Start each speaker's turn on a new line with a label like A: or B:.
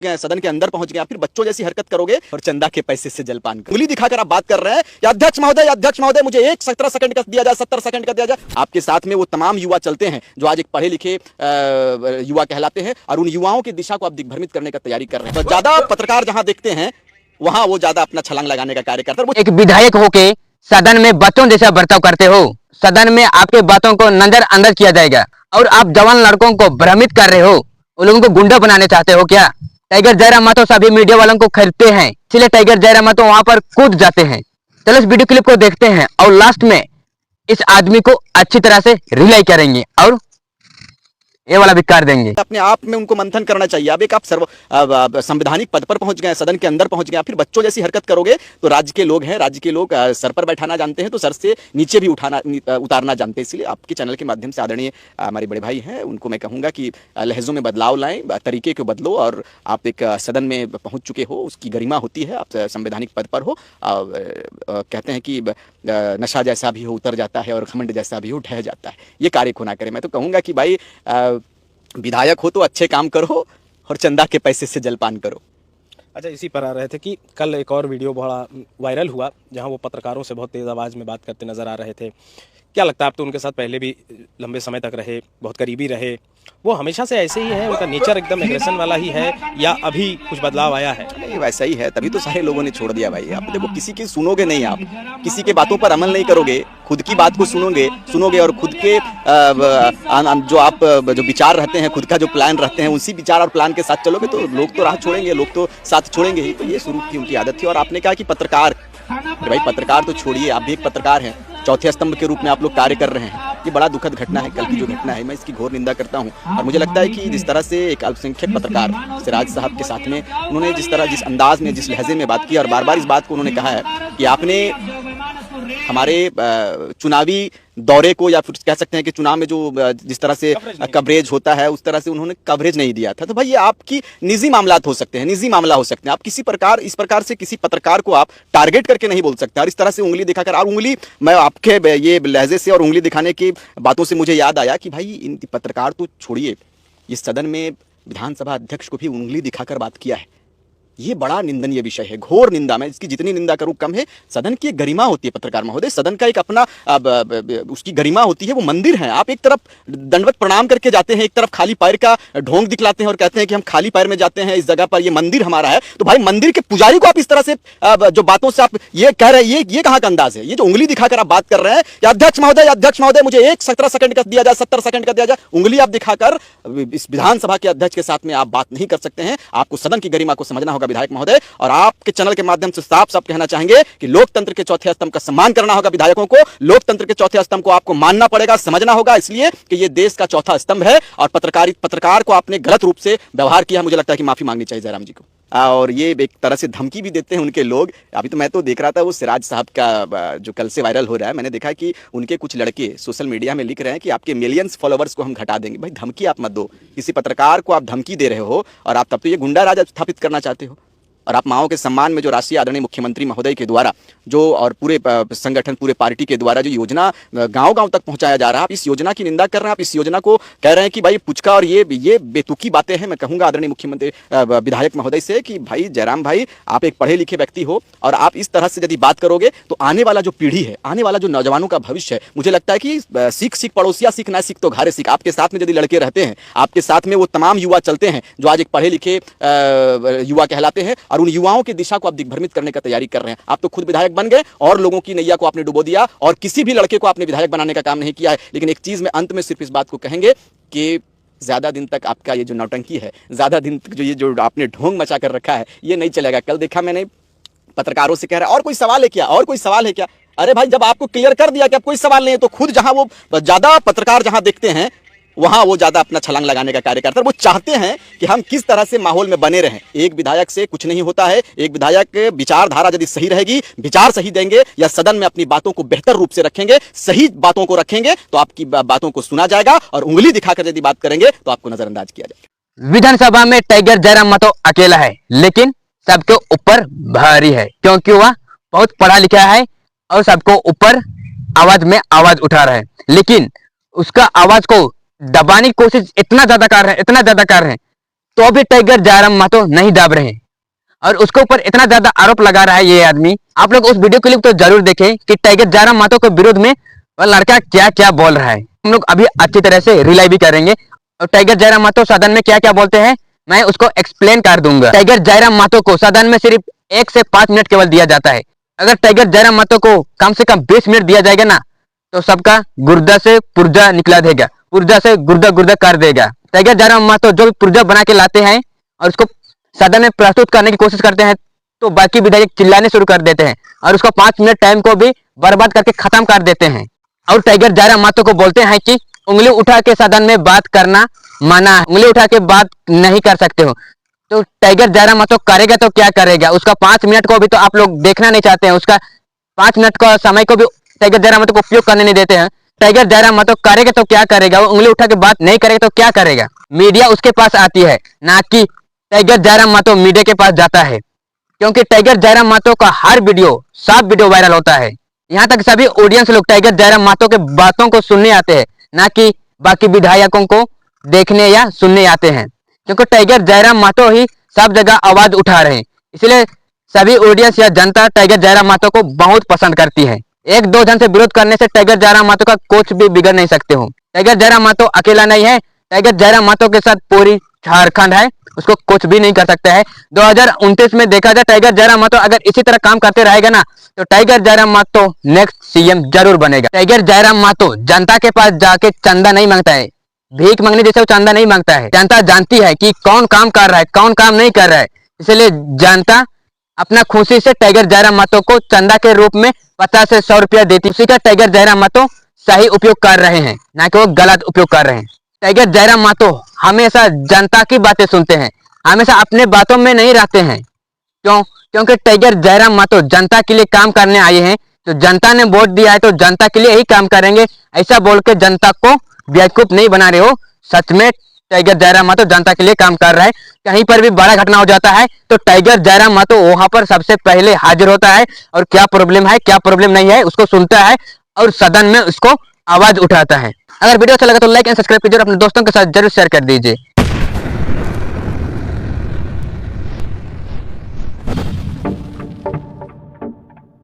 A: गए, सदन के अंदर पहुंच गए, फिर बच्चों जैसी हरकत करोगे और चंदा के पैसे से जलपान उंगली दिखाकर आप बात कर रहे हैं। या अध्यक्ष महोदय मुझे 17 सेकंड का दिया जाए, 70 सेकंड का दिया जाए। आपके साथ में वो तमाम युवा चलते हैं जो आज एक पढ़े लिखे युवा कहलाते हैं और उन युवाओं की दिशा को आप दिग्भ्रमित करने का तैयारी कर रहे हैं। तो ज्यादा पत्रकार जहां देखते हैं वहां वो ज्यादा अपना छलांग लगाने का कार्य करता है।
B: एक विधायक होके सदन में बच्चों जैसा बर्ताव करते हो, सदन में आपके बातों को नजरअंदाज किया जाएगा और आप जवान लड़कों को भ्रमित कर रहे हो, उन लोगों को गुंडा बनाने चाहते हो क्या? टाइगर जयराम महतो सभी मीडिया वालों को खरीदते हैं, इसलिए टाइगर जयराम महतो वहां पर कूद जाते हैं। चलो इस वीडियो क्लिप को देखते हैं और लास्ट में इस आदमी को अच्छी तरह से रिलाई करेंगे और ये वाला भी कर देंगे।
A: अपने आप में उनको मंथन करना चाहिए। अब एक आप संवैधानिक पद पर पहुंच गए, सदन के अंदर पहुंच गए, फिर बच्चों जैसी हरकत करोगे तो राज्य के लोग हैं, राज्य के लोग सर पर बैठाना जानते हैं तो सर से नीचे भी उतारना जानते हैं। इसलिए आपके चैनल के माध्यम से आदरणीय हमारे बड़े भाई हैं, उनको मैं कहूंगा कि लहजों में बदलाव लाएं, तरीके को बदलो। और आप एक सदन में पहुंच चुके हो, उसकी गरिमा होती है, आप संवैधानिक पद पर हो। कहते हैं कि नशा जैसा भी हो उतर जाता है और घमंड जैसा भी हो ढह जाता है। ये कार्य को ना करें। मैं तो कहूँगा कि भाई विधायक हो तो अच्छे काम करो और चंदा के पैसे से जलपान करो।
C: अच्छा, इसी पर आ रहे थे कि कल एक और वीडियो बड़ा वायरल हुआ जहां वो पत्रकारों से बहुत तेज़ आवाज़ में बात करते नज़र आ रहे थे। क्या लगता है, आप तो उनके साथ पहले भी लंबे समय तक रहे, बहुत करीबी रहे, वो हमेशा से ऐसे ही है, उनका नेचर एकदम एग्रेशन वाला ही है या अभी कुछ बदलाव आया है?
A: नहीं, वैसा ही है, तभी तो सारे लोगों ने छोड़ दिया भाई। आप देखो, किसी की सुनोगे नहीं, आप किसी के बातों पर अमल नहीं करोगे, खुद की बात को सुनोगे और खुद के जो आप जो विचार रहते हैं, खुद का जो प्लान रहते हैं, उसी विचार और प्लान के साथ चलोगे तो लोग तो राह छोड़ेंगे, लोग तो साथ छोड़ेंगे ही। तो ये शुरू की उनकी आदत थी। और आपने कहा कि पत्रकार, भाई पत्रकार तो छोड़िए, आप भी एक पत्रकार हैं, चौथे स्तंभ के रूप में आप लोग कार्य कर रहे हैं। ये बड़ा दुखद घटना है, कल की जो घटना है, मैं इसकी घोर निंदा करता हूं। और मुझे लगता है कि जिस तरह से एक अल्पसंख्यक पत्रकार सिराज साहब के साथ में उन्होंने जिस अंदाज में, जिस लहजे में बात की और बार बार इस बात को उन्होंने कहा है कि आपने हमारे चुनावी दौरे को, या फिर कह सकते हैं कि चुनाव में जो जिस तरह से कवरेज होता है उस तरह से उन्होंने कवरेज नहीं दिया था। तो भाई ये आपकी निजी मामलात हो सकते हैं, निजी मामला हो सकते हैं। आप इस प्रकार से किसी पत्रकार को आप टारगेट करके नहीं बोल सकते और इस तरह से उंगली दिखाकर। और उंगली, मैं आपके ये लहजे से और उंगली दिखाने की बातों से मुझे याद आया कि भाई इन पत्रकार तो छोड़िए, इस सदन में विधानसभा अध्यक्ष को भी उंगली दिखाकर बात किया है। ये बड़ा निंदनीय विषय है, घोर निंदा। मैं इसकी जितनी निंदा करूं कम है। सदन की एक गरिमा होती है पत्रकार महोदय, सदन का एक अपना उसकी गरिमा होती है, वो मंदिर है। आप एक तरफ दंडवत प्रणाम करके जाते हैं, एक तरफ खाली पैर का ढोंग दिखलाते हैं और कहते हैं कि हम खाली पैर में जाते हैं इस जगह पर, ये मंदिर हमारा है। तो भाई मंदिर के पुजारी को आप इस तरह से जो बातों से आप ये कह रहे हैं, ये कहां का अंदाज है? ये जो उंगली दिखाकर आप बात कर रहे हैं, या अध्यक्ष महोदय मुझे 17 सेकंड का दिया जाए, 70 सेकंड का दिया जाए। उंगली आप दिखाकर इस विधानसभा के अध्यक्ष के साथ में आप बात नहीं कर सकते हैं। आपको सदन की गरिमा को समझना होगा विधायक महोदय। और आपके चैनल के माध्यम से साफ साफ कहना चाहेंगे कि लोकतंत्र के चौथे स्तंभ का सम्मान करना होगा विधायकों को, लोकतंत्र के चौथे स्तंभ को आपको मानना पड़ेगा, समझना होगा, इसलिए कि ये देश का चौथा स्तंभ है। और पत्रकार को आपने गलत रूप से व्यवहार किया, मुझे लगता है कि माफी मांगनी चाहिए जयराम जी को। और ये एक तरह से धमकी भी देते हैं उनके लोग। अभी तो मैं तो देख रहा था वो सिराज साहब का जो कल से वायरल हो रहा है, मैंने देखा कि उनके कुछ लड़के सोशल मीडिया में लिख रहे हैं कि आपके मिलियंस फॉलोवर्स को हम घटा देंगे। भाई धमकी आप मत दो, किसी पत्रकार को आप धमकी दे रहे हो और आप तब तो ये गुंडा राज स्थापित करना चाहते हो। और आप माओ के सम्मान में जो राष्ट्रीय आदरणीय मुख्यमंत्री महोदय के द्वारा जो, और पूरे संगठन, पूरे पार्टी के द्वारा जो योजना गांव-गांव तक पहुंचाया जा रहा है, आप इस योजना की निंदा कर रहे हैं। आप इस योजना को कह रहे हैं कि भाई पुचका, और ये बेतुकी बातें हैं। मैं कहूंगा आदरणीय मुख्यमंत्री विधायक महोदय से कि भाई जयराम भाई, आप एक पढ़े लिखे व्यक्ति हो और आप इस तरह से यदि बात करोगे तो आने वाला जो पीढ़ी है, आने वाला जो नौजवानों का भविष्य है, मुझे लगता है कि सीख पड़ोसिया सीख, ना सीख तो घारे सीख। आपके साथ में यदि लड़के रहते हैं, आपके साथ में वो तमाम युवा चलते हैं जो आज एक पढ़े लिखे युवा कहलाते हैं और उन युवाओं की दिशा को आप दिग्भ्रमित करने का तैयारी कर रहे हैं। आप तो खुद विधायक बन गए और लोगों की नैया को आपने डुबो दिया और किसी भी लड़के को आपने विधायक बनाने का काम नहीं किया है। लेकिन एक चीज में अंत में सिर्फ इस बात को कहेंगे कि ज्यादा दिन तक आपका ये जो नौटंकी है, ज्यादा दिन तक जो आपने ढोंग मचा कर रखा है, ये नहीं चलेगा। कल देखा मैंने पत्रकारों से कह रहा है, और कोई सवाल है क्या, और कोई सवाल है क्या? अरे भाई, जब आपको क्लियर कर दिया कि अब कोई सवाल नहीं है तो खुद जहां वो ज्यादा पत्रकार जहां देखते हैं वहां वो ज्यादा अपना छलांग लगाने का कार्य करता है। वो चाहते हैं कि हम किस तरह से माहौल में बने रहें। एक विधायक से कुछ नहीं होता है। एक विधायक विचारधारा यदि सही रहेगी, विचार सही देंगे या सदन में अपनी बातों को बेहतर रूप से रखेंगे, सही बातों को रखेंगे तो आपकी बातों को सुना जाएगा, और उंगली दिखाकर यदि बात करेंगे तो आपको नजरअंदाज किया जाएगा।
B: विधानसभा में टाइगर जयराम महतो अकेला है, लेकिन सबके ऊपर भारी है, क्योंकि वह बहुत पढ़ा लिखा है और सबको ऊपर आवाज में आवाज उठा रहा है। लेकिन उसका आवाज को दबाने की कोशिश इतना ज्यादा कर रहे हैं तो भी टाइगर जयराम महतो नहीं दाब रहे और उसके ऊपर इतना ज्यादा आरोप लगा रहा है ये आदमी। आप लोग उस वीडियो क्लिप तो जरूर देखें कि टाइगर जयराम महतो के विरोध में वह लड़का क्या क्या बोल रहा है। हम लोग अभी अच्छी तरह से रिलाई भी करेंगे और टाइगर जयराम महतो सदन में क्या क्या बोलते हैं मैं उसको एक्सप्लेन कर दूंगा। टाइगर जयराम महतो को सदन में सिर्फ 1 से 5 मिनट केवल दिया जाता है। अगर टाइगर जयराम महतो को कम से कम 20 मिनट दिया जाएगा ना तो सबका गुर्दा से पुर्जा निकला देगा, पुर्जा से गुर्दा गुर्दा कर देगा। टाइगर जयराम महतो जो भी पुर्जा बना के लाते हैं और उसको सदन में प्रस्तुत करने की कोशिश करते हैं तो बाकी विधायक चिल्लाने शुरू कर देते हैं और उसको 5 मिनट टाइम को भी बर्बाद करके खत्म कर देते हैं। और टाइगर जयराम महतो को बोलते हैं कि उंगली उठा के सदन में बात करना मना है, उंगली उठा के बात नहीं कर सकते हो। तो टाइगर जयराम महतो करेगा तो क्या करेगा, उसका 5 मिनट को भी तो आप लोग देखना नहीं चाहते हैं, उसका 5 मिनट का समय को भी टाइगर जयराम महतो को उपयोग करने नहीं देते हैं। टाइगर जयराम महतो करेगा तो क्या करेगा, वो उंगली उठा के बात नहीं करेगा तो क्या करेगा। मीडिया उसके पास आती है ना कि टाइगर जयराम महतो मीडिया के पास जाता है, क्योंकि टाइगर जयराम महतो का हर वीडियो सब वीडियो वायरल होता है। यहाँ तक सभी ऑडियंस लोग टाइगर जयराम महतो के बातों को सुनने आते हैं ना कि बाकी विधायकों को देखने या सुनने आते हैं, क्योंकि टाइगर जयराम महतो ही सब जगह आवाज उठा रहे हैं। इसलिए सभी ऑडियंस या जनता टाइगर जयराम महतो को बहुत पसंद करती है। 1-2 जन से विरोध करने से टाइगर जयराम महतो का कुछ भी बिगड़ नहीं सकते हो। टाइगर जयराम महतो अकेला नहीं है, टाइगर जयराम महतो के साथ पूरी झारखंड है, उसको कुछ भी नहीं कर सकता है। 2029 में देखा जाए टाइगर जयराम महतो अगर इसी तरह काम करते रहेगा ना तो tiger Jairam Mahato next CM जरूर बनेगा। टाइगर जयराम महतो जनता के पास जाके चंदा नहीं मांगता है, भीख मांगने जैसे वो चंदा नहीं मांगता है। जनता जानती है कि कौन काम कर रहा है कौन काम नहीं कर रहा है, इसलिए जनता अपना खुशी से टाइगर जयराम महतो को चंदा के रूप में 50 से 100 रुपया देती। उसी का टाइगर जयराम महतो सही उपयोग कर रहे हैं, ना कि वो गलत उपयोग कर रहे हैं। टाइगर जयराम महतो हमेशा जनता की बातें सुनते हैं, हमेशा अपने बातों में नहीं रहते हैं। क्यों? क्योंकि टाइगर जयराम महतो जनता के लिए काम करने आए हैं। तो जनता ने वोट दिया है तो जनता के लिए ही काम करेंगे, ऐसा बोल के जनता को बेवकूफ नहीं बना रहे हो। सच में टाइगर जयराम महतो जनता के लिए काम कर रहा है। कहीं पर भी बड़ा घटना हो जाता है तो टाइगर जयराम महतो वहां पर सबसे पहले हाजिर होता है और क्या प्रॉब्लम है क्या प्रॉब्लम नहीं है उसको सुनता है और सदन में उसको आवाज उठाता है। अगर वीडियो अच्छा लगा तो लाइक एंड सब्सक्राइब कीजिए और अपने दोस्तों के साथ जरूर शेयर कर दीजिए।